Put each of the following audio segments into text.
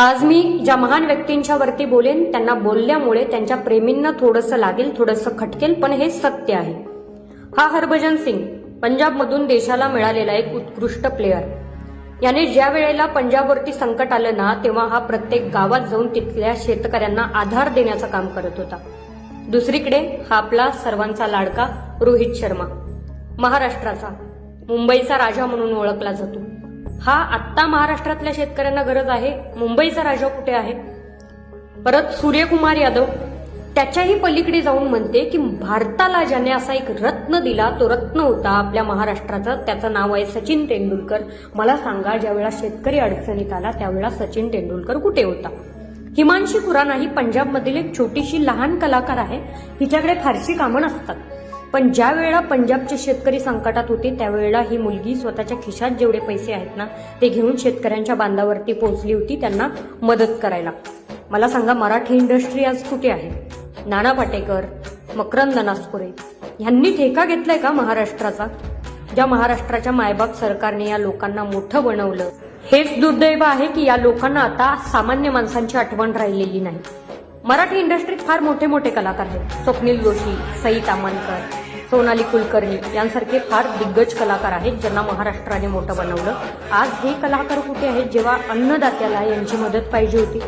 आज मी ज्या महान व्यक्तींच्या वरती बोलेन त्यांना बोलल्यामुळे त्यांच्या प्रेमींना थोडंसं लागेल, थोडंसं खटकेल, पण हे सत्य आहे. हा हरभजन सिंग पंजाबमधून देशाला मिळालेला एक उत्कृष्ट प्लेअर. याने ज्या वेळेला पंजाबवरती संकट आलं ना, तेव्हा हा प्रत्येक गावात जाऊन तिथल्या शेतकऱ्यांना आधार देण्याचं काम करत होता. दुसरीकडे हा आपला सर्वांचा लाडका रोहित शर्मा, महाराष्ट्राचा मुंबईचा राजा म्हणून ओळखला जातो. हा आत्ता महाराष्ट्रातल्या शेतकऱ्यांना गरज आहे, मुंबईचा राजा कुठे आहे? परत सूर्यकुमार यादव त्याच्याही पलीकडे जाऊन म्हणते की भारताला ज्याने असा एक रत्न दिला, तो रत्न होता आपल्या महाराष्ट्राचा, त्याचं नाव आहे सचिन तेंडुलकर. मला सांगा, ज्यावेळेला शेतकरी अडचणीत आला त्यावेळेला सचिन तेंडुलकर कुठे होता? हिमांशी खुराना ही पंजाबमधील एक छोटीशी लहान कलाकार आहे. हिच्याकडे फारशी कामं नसतात, पण ज्या वेळेला पंजाबचे शेतकरी संकटात होते त्यावेळेला ही मुलगी स्वतःच्या खिशात जेवढे पैसे आहेत ना, ते घेऊन शेतकऱ्यांच्या बांधावरती पोहोचली होती त्यांना मदत करायला. मला सांगा, मराठी इंडस्ट्री आज कुठे आहे? नाना पाटेकर, मकरंद अनासपुरे यांनी ठेका घेतलाय का महाराष्ट्राचा? ज्या महाराष्ट्राच्या मायबाप सरकारने या लोकांना मोठं बनवलं, हेच दुर्दैव आहे की या लोकांना आता सामान्य माणसांची आठवण राहिलेली नाही. मराठी इंडस्ट्रीत फार मोठे मोठे कलाकार आहेत. स्वप्नील जोशी, सई तामणकर, सोनाली कुलकर्णी यांसारखे फार दिग्गज कलाकार आहेत ज्यांना महाराष्ट्राने मोठं बनवलं. आज हे कलाकार कुठे आहेत जेव्हा अन्नदात्याला यांची मदत पाहिजे होती?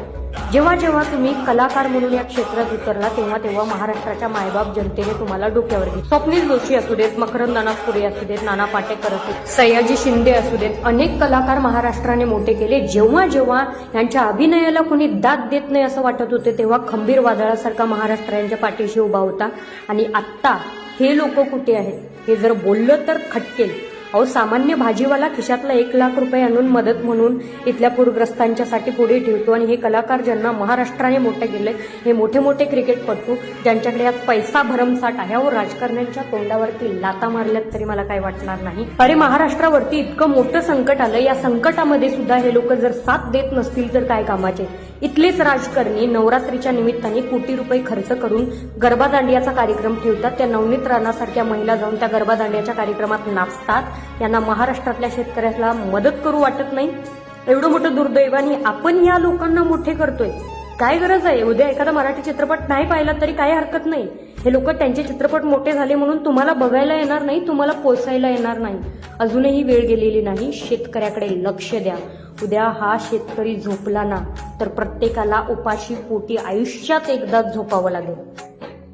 जेव्हा जेव्हा तुम्ही कलाकार म्हणून या क्षेत्रात उतरला तेव्हा तेव्हा महाराष्ट्राच्या मायबाप जनतेने तुम्हाला डोक्यावर घेतलं. स्वप्नील जोशी असू देत, मकरंद अनासपुरे असू देत, नाना पाटेकर असू देत, सयाजी शिंदे असू देत, अनेक कलाकार महाराष्ट्राने मोठे केले. जेव्हा जेव्हा यांच्या अभिनयाला कोणी दाद देत नाही असं वाटत होते तेव्हा खंबीर वादळासारखा महाराष्ट्र यांच्या पाठीशी उभा होता. आणि आत्ता हे लोक कुठे आहेत? हे जर बोललं तर खटकेल. अहो, सामान्य भाजीवाला खिशातला 1 लाख रुपये आणून मदत म्हणून इथल्या पूरग्रस्तांच्यासाठी पुढे ठेवतो, आणि हे कलाकार ज्यांना महाराष्ट्राने मोठे केले, हे मोठे मोठे क्रिकेटपटू ज्यांच्याकडे आज पैसा भरमसाठ आहे, व राजकारण्यांच्या तोंडावरती लाता मारल्यात तरी मला काय वाटणार नाही. अरे, महाराष्ट्रावरती इतकं मोठं संकट आलं, या संकटामध्ये सुद्धा हे लोक जर साथ देत नसतील तर काय कामाचे? इथलेच राजकारणी नवरात्रीच्या निमित्ताने कोटी रुपये खर्च करून गरबा दांडियाचा कार्यक्रम ठेवतात. त्या नवनीत राणासारख्या महिला जाऊन त्या गरबा दांडियाच्या कार्यक्रमात नाचतात. यांना महाराष्ट्रातल्या शेतकऱ्याला मदत करू वाटत नाही? एवढं मोठं दुर्दैवाने आपण या लोकांना मोठे करतोय. काय गरज आहे? उद्या एखादा मराठी चित्रपट नाही पाहिला तरी काही हरकत नाही. हे लोक त्यांचे चित्रपट मोठे झाले म्हणून तुम्हाला बघायला येणार नाही, तुम्हाला पोसायला येणार नाही. अजूनही वेळ गेलेली नाही. शेतकऱ्याकडे लक्ष द्या. उद्या हा शेतकरी झोपला ना तर प्रत्येकाला उपाशी पोटी आयुष्यात एकदाच झोपावं लागेल.